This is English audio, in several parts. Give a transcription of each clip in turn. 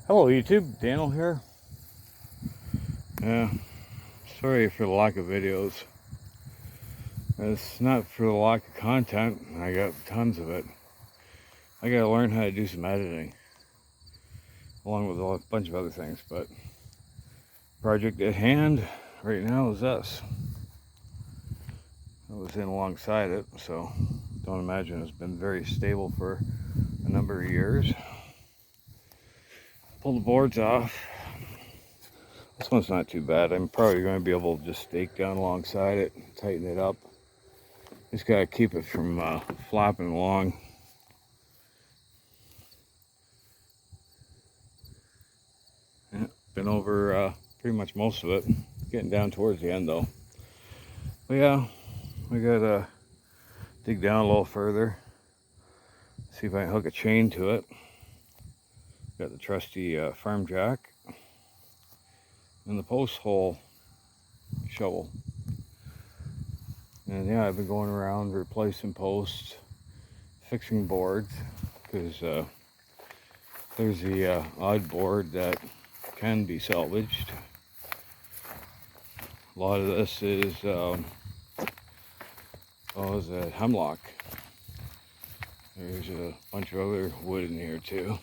Hello YouTube, Daniel here. Yeah, sorry for the lack of videos. It's not for the lack of content. I got tons of it. I gotta learn how to do some editing, along with a bunch of other things. But project at hand right now is this. I was in alongside it, so don't imagine it's been very stable for a number of years. Pull the boards off. This one's not too bad. I'm probably going to be able to just stake down alongside it, tighten it up. Just gotta keep it from flopping along. Yeah, been over pretty much most of it. Getting down towards the end though. But yeah, we gotta dig down a little further. See if I can hook a chain to it. Got the trusty farm jack and the post hole shovel. And yeah, I've been going around replacing posts, fixing boards, because there's the odd board that can be salvaged. A lot of this is hemlock. There's a bunch of other wood in here too.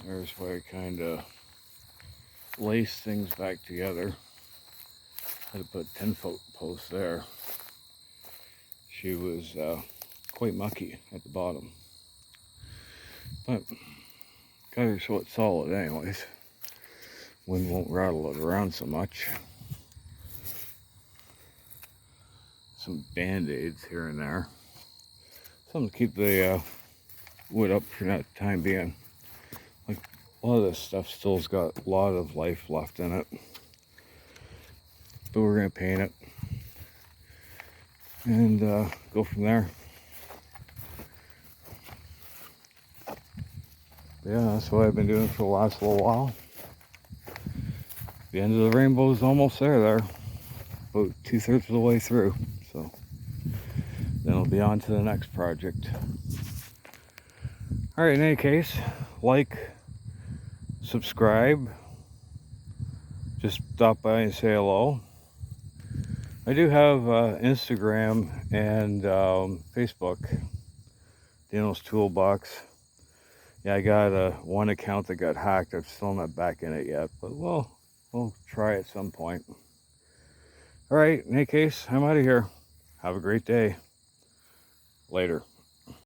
There's where I kind of lace things back together. Had to put a 10-foot post there. She was quite mucky at the bottom, but got her so it's solid anyways. Wind won't rattle it around so much. Some band-aids here and there. Something to keep the wood up for that time being. Like, a lot of this stuff still's got a lot of life left in it. But we're gonna paint it and go from there. Yeah, that's what I've been doing for the last little while. The end of the rainbow's almost there. About 2/3 of the way through. So then I'll be on to the next project. Alright, in any case, like, subscribe, just stop by and say hello. I do have Instagram and Facebook, Daniel's Toolbox. Yeah, I got one account that got hacked. I'm still not back in it yet, but we'll try at some point. All right, in any case, I'm out of here. Have a great day. Later.